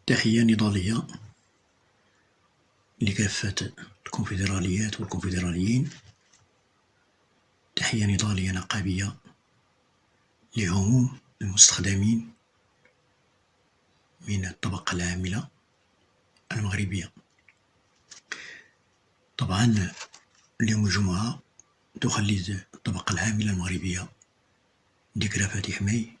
تحية نضالية لكافة الكونفدراليات والكونفدراليين، تحية نضالية نقابية لعموم المستخدمين من الطبقة العاملة المغربية. طبعا اليوم الجمعة تخلد الطبقة العاملة المغربية ذكرى فاتح ماي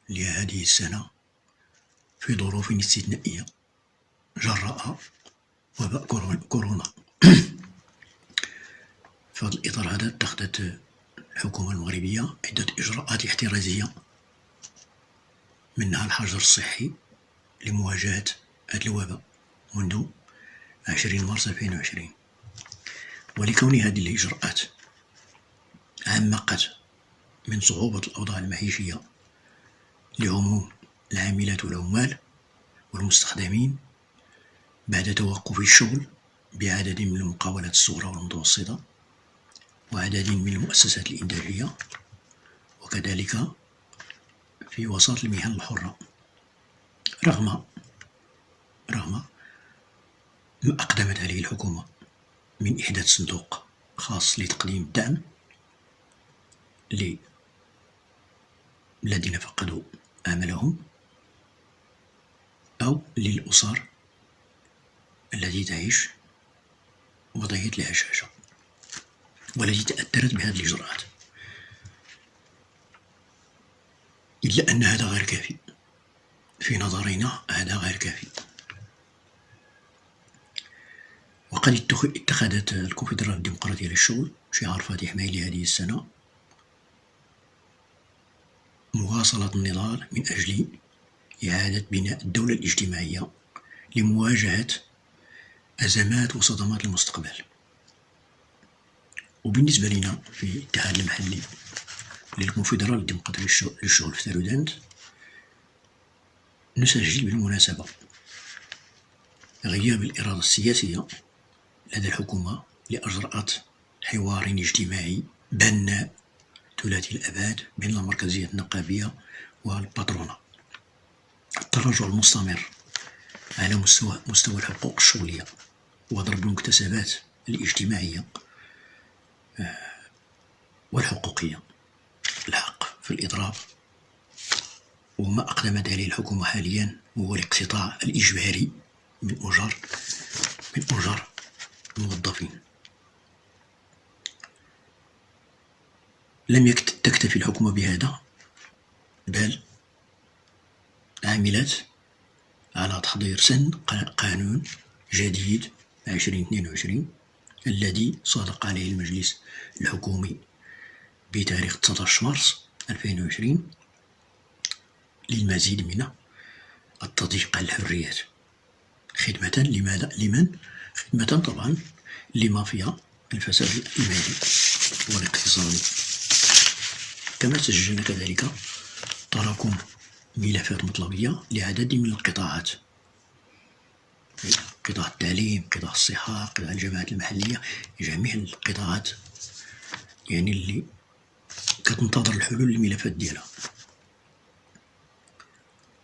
لهذه السنة في ظروف استثنائية جراء وباء كورونا. في هذا الإطار هذا اتخذت الحكومة المغربية عدة إجراءات احترازية، منها الحجر الصحي لمواجهة هذا الوباء منذ 20 مارس 2020. ولكون هذه الإجراءات عمقت من صعوبة الأوضاع المعيشية لعموم العاملات والعمال والمستخدمين بعد توقف الشغل بعدد من المقاولات الصغرى والمتوسطة وعدد من المؤسسات الإنتاجية، وكذلك في وسط المهن الحرة، رغم ما أقدمت عليه الحكومة من إحداث صندوق خاص لتقديم الدعم للذين فقدوا عملهم أو للأسر التي تعيش وضعية الهشاشة والتي تأثرت بهذه الإجراءات. إلا أن هذا غير كافي، في نظرنا هذا غير كافي. وقد اتخذت الكونفدرالية الديمقراطية للشغل شعار فاتح ماي لهذه السنة مواصلة النضال من أجل إعادة بناء الدولة الاجتماعية لمواجهة أزمات وصدمات المستقبل. وبالنسبة لنا في الاتحاد المحلي للكونفدرالية الديمقراطية للشغل في تارودانت، نسجل بالمناسبة غياب الإرادة السياسية لدى الحكومة لإجراءات حوار اجتماعي بناء ثلاثي الأبعاد بين المركزية النقابية والباترونة، التراجع المستمر على مستوى الحقوق الشغلية وضرب المكتسبات الاجتماعية والحقوقية، الحق في الإضراب. وما أقدمت عليه الحكومة حاليا هو الاقتطاع الإجباري من أجر الموظفين. لم تكتفي الحكومة بهذا، بل عملت على تحضير سن قانون جديد 2022 الذي صادق عليه المجلس الحكومي بتاريخ 19 مارس 2020 للمزيد من التضييق على الحريات، خدمة لمن؟ خدمة طبعا لمافيا الفساد المالي والاقتصادي. كما سجلنا كذلك تراكم ملفات مطلبية لعدد من القطاعات، قطاع التعليم، قطاع الصحة، قطاع الجماعات المحلية، جميع القطاعات يعني اللي كتنتظر الحلول للملفات ديالها.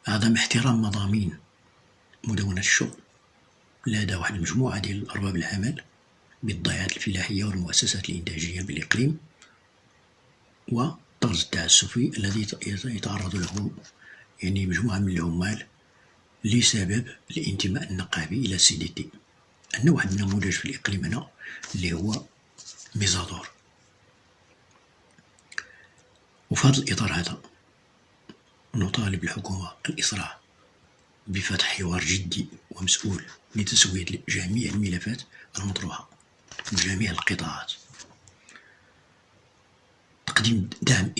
عدم احترام مضامين مدونة الشغل لدى واحد المجموعة ديال أرباب العمل بالضيعات الفلاحية والمؤسسات الإنتاجية بالإقليم، والطرز التعسفي الذي يتعرض له يعني مجموعة من العمال لسبب الانتماء النقابي إلى CDT. عندنا واحد النموذج في الإقليم هنا اللي هو ميزادور. وفي هذا الإطار هذا نطالب الحكومة الإسراع بفتح حوار جدي ومسؤول لتسوية جميع الملفات المطروحة من جميع القطاعات، تقديم دعم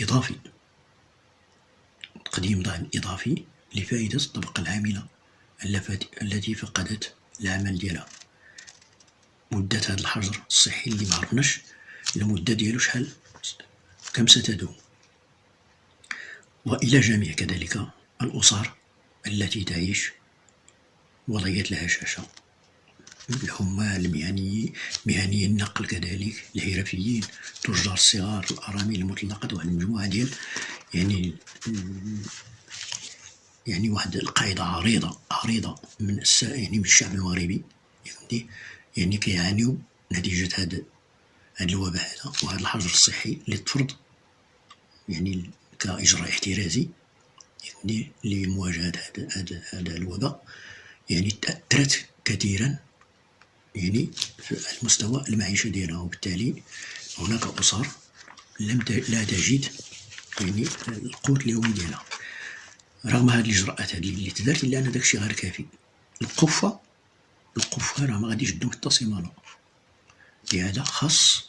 إضافي لفائدة الطبقة العاملة التي فقدت العمل ديالها. مدة هذا الحجر الصحي اللي معرفناش المدة ديالو شحال كم ستدوم. وإلى جميع كذلك الأسر التي تعيش وضعية الهشاشة، العمال مهنيي النقل، كذلك الحرفيين، تجار الصغار، الأرامل، المطلقات، واحد المجموعة ديال يعني يعني واحد القاعدة عريضة من يعني من الشعب المغربي، يعني كيعانيو نتيجة هاد الوباء هذا وهذا الحجر الصحي اللي تفرض يعني كإجراء احترازي يعني لمواجهة هذا الوباء. يعني تأثرت كثيرا يعني في المستوى المعيشة ديالها، وبالتالي هناك أسر لا تجد يعني القوت اليومي ديالها رغم هذه الإجراءات اللي تدارت، إلا أن داكشي غير كافي. القفة راه ما غاديش تدوم حتى سيمانة، لهذا خاص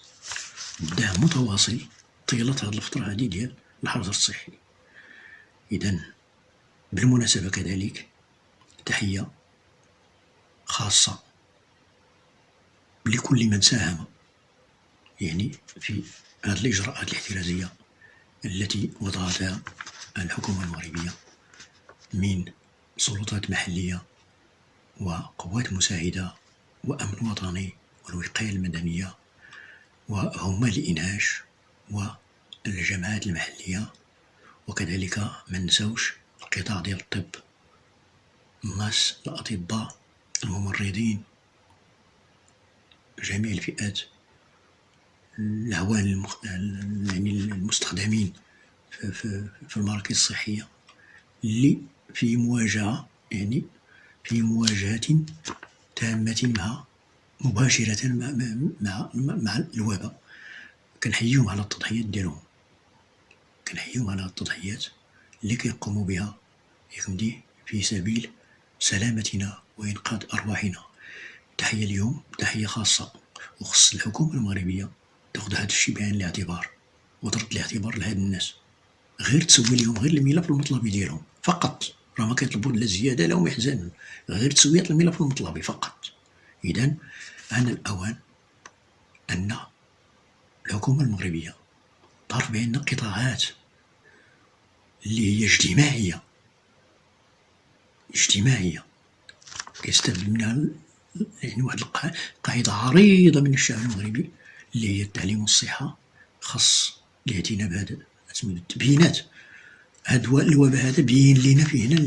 دعم متواصل طيلة هذه الفترة هذه ديال الحجر الصحي. إذن بالمناسبة كذلك تحية خاصة لكل من ساهم يعني في هذه الإجراءات الاحترازية التي وضعتها الحكومة المغربية من سلطات محلية وقوات مساعدة وأمن وطني والوقاية المدنية وعمال الإنعاش والجماعات المحلية، وكذلك ما نساوش القطاع ديال الطب، الناس الأطباء الممرضين، جميع الفئات، العوان يعني المستخدمين في المراكز الصحية اللي في مواجهة يعني في مواجهة تامة مباشرة مع الوباء. كنحييهم على التضحيات ديالهم، كنحييهم على التضحيات اللي كيقوموا بها يكمدي في سبيل سلامتنا وإنقاذ أرواحنا. تحية اليوم، تحية خاصة، وخص الحكومة المغربية تاخذ هذا الشيء بعين الاعتبار وترد الاعتبار لهاد الناس، غير تسوي لهم غير الملف المطلبي ديالهم فقط، راه ما كيطلبوا لا زيادة لا يحزن، غير تسوية الملف المطلبي فقط. إذن آن الأوان أن الحكومة المغربية تعرف بأن قطاعات اللي هي اجتماعية كيستافد منها يعني واحد قاعدة عريضة من الشعب المغربي اللي هي التعليم والصحة، خاص الاعتناء بهذا التبيينات. هاد الوباء هذا بين لنا فيه هنا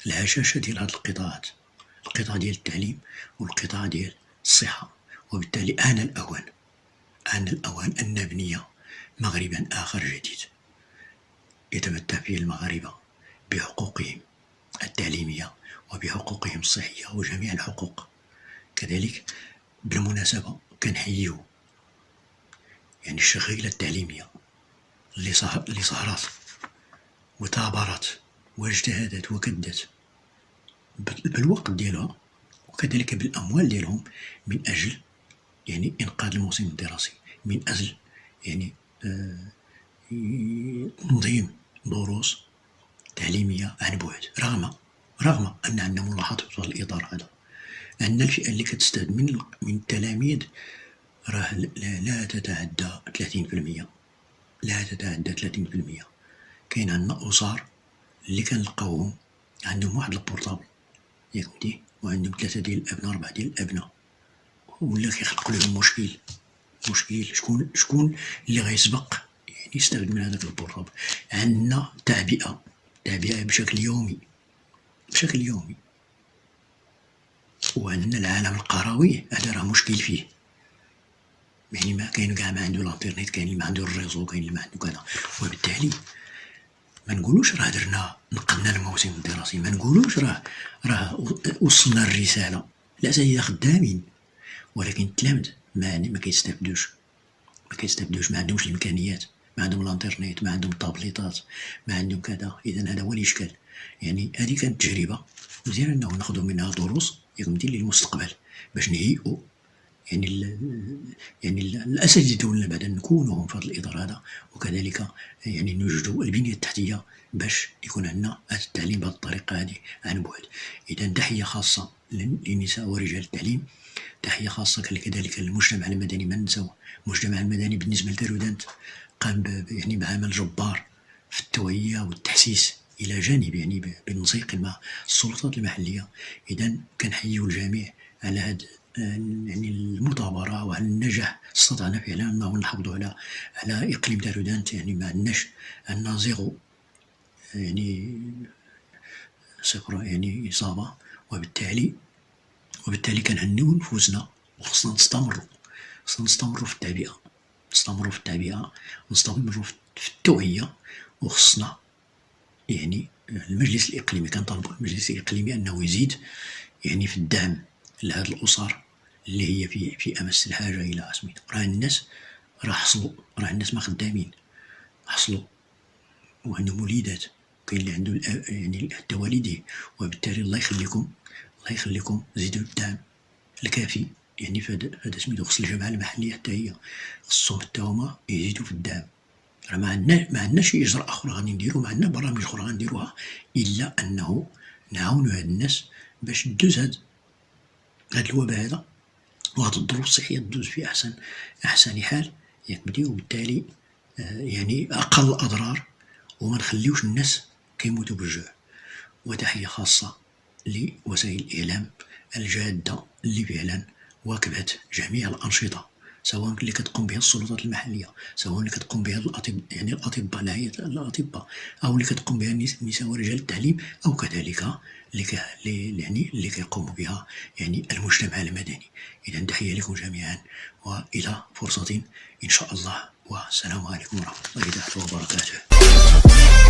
الهشاشة ديال هاد القطاعات، القطاع ديال التعليم والقطاع ديال الصحة. وبالتالي آن الأوان أن نبني مغربا آخر جديد يتمتع فيه المغاربة بحقوقهم التعليمية وبحقوقهم الصحية وجميع الحقوق. كذلك بالمناسبة كنحييو يعني الشغيلة التعليمية اللي صهرت وثابرت واجتهدت وكدت بالوقت ديالها وكذلك بالأموال ديالهم من أجل يعني إنقاذ الموسم الدراسي، من أجل يعني تنظيم دروس تعليمية عن بعد، رغم أن عندنا ملاحظة في الإطار هذا أن الفئة اللي كتستفد من التلاميذ راه لا تتعدى 30%، لا تتعدى 30%. كاين عندنا أسر اللي كنلقاوهم عندهم واحد البورطابل ياكدي وعندهم 3 ديال الأبناء 4 ديال الأبناء، ولا كيخلقوا لهم مشكل شكون اللي غيسبق يعني يستافد من هذاك البورطابل. عندنا تعبئة بشكل يومي، وعندنا العالم القروي هذا راه مشكل فيه، يعني ما كاين كاع ما عنده الانترنت، كاين اللي ما عنده الريزو، كاين اللي ما عنده كذا. وبالتالي ما نقولوش راه درنا نقدنا الموسم الدراسي، ما نقولوش راه وصلنا الرسالة، لا هي خدامين ولكن التلامذ ما كيستافدوش، ما عندهمش الامكانيات، ما عندهم الانترنت، ما عندهم الطابليطات، ما عندهم كذا. اذا هذا هو الاشكال. يعني هذه كانت تجربه مزيان انه ناخذ منها دروس يمدي للمستقبل باش نهيئوا يعني الاساتذه ديالنا بعدا نكونوهم في هذا الاطار هذا، وكذلك يعني نوجدوا البنيه التحتيه باش يكون عندنا هذا التعليم بهذه الطريقه هذه عن بعد. اذا تحيه خاصه للنساء ورجال التعليم، تحيه خاصه كذلك للمجتمع المدني. ما ننساو المجتمع المدني بالنسبه لدارودانت قام يعني بعمل جبار في التوعيه والتحسيس الى جانب يعني بالنسيق مع السلطات المحليه. اذا كنحييو الجميع على هذا يعني المثابره وعلى النجاح. استطعنا فعلا انه نحافظوا على اقليم دارودانت، يعني ما عندناش زيرو يعني صفر يعني إصابة. وبالتالي كنهنيو نفوسنا، وخصنا نستمروا في التعبئة، ونستمروا في التوعية. وخصنا يعني المجلس الإقليمي، كنطالبوا المجلس الإقليمي أنه يزيد يعني في الدعم لهاد الأسر اللي هي في أمس الحاجة إلى سميتو. راه الناس ما خدامين، حصلوا وعندهم وليدات، كاين اللي عنده يعني حتى والديه. وبالتالي الله يخليكم زيدوا الدعم الكافي يعني فهاد سميتو. خص الجماعة المحلية حتى هي خصهم حتى هما يزيدوا في الدعم. راه ما عندنا شي إجراء أخرى غادي نديرو، ما عندنا برامج أخرى غنديروها إلا أنه نعاونو هاد الناس باش دوز هاد الوباء هذا، وهاد الظروف الصحية تدوز في أحسن حال ياك بدي. وبالتالي يعني أقل الأضرار، وما نخليوش الناس كيموتوا بالجوع. وتحية خاصة لوسائل الإعلام الجادة اللي فعلا واكبت جميع الأنشطة، سواء اللي كتقوم بها السلطات المحلية، سواء اللي كتقوم بها الأطباء الأطباء، أو اللي كتقوم بها النساء ورجال التعليم، أو كذلك اللي كيقوم بها يعني المجتمع المدني. إذا تحية لكم جميعا، وإلى فرصة إن شاء الله، والسلام عليكم ورحمة الله تعالى وبركاته.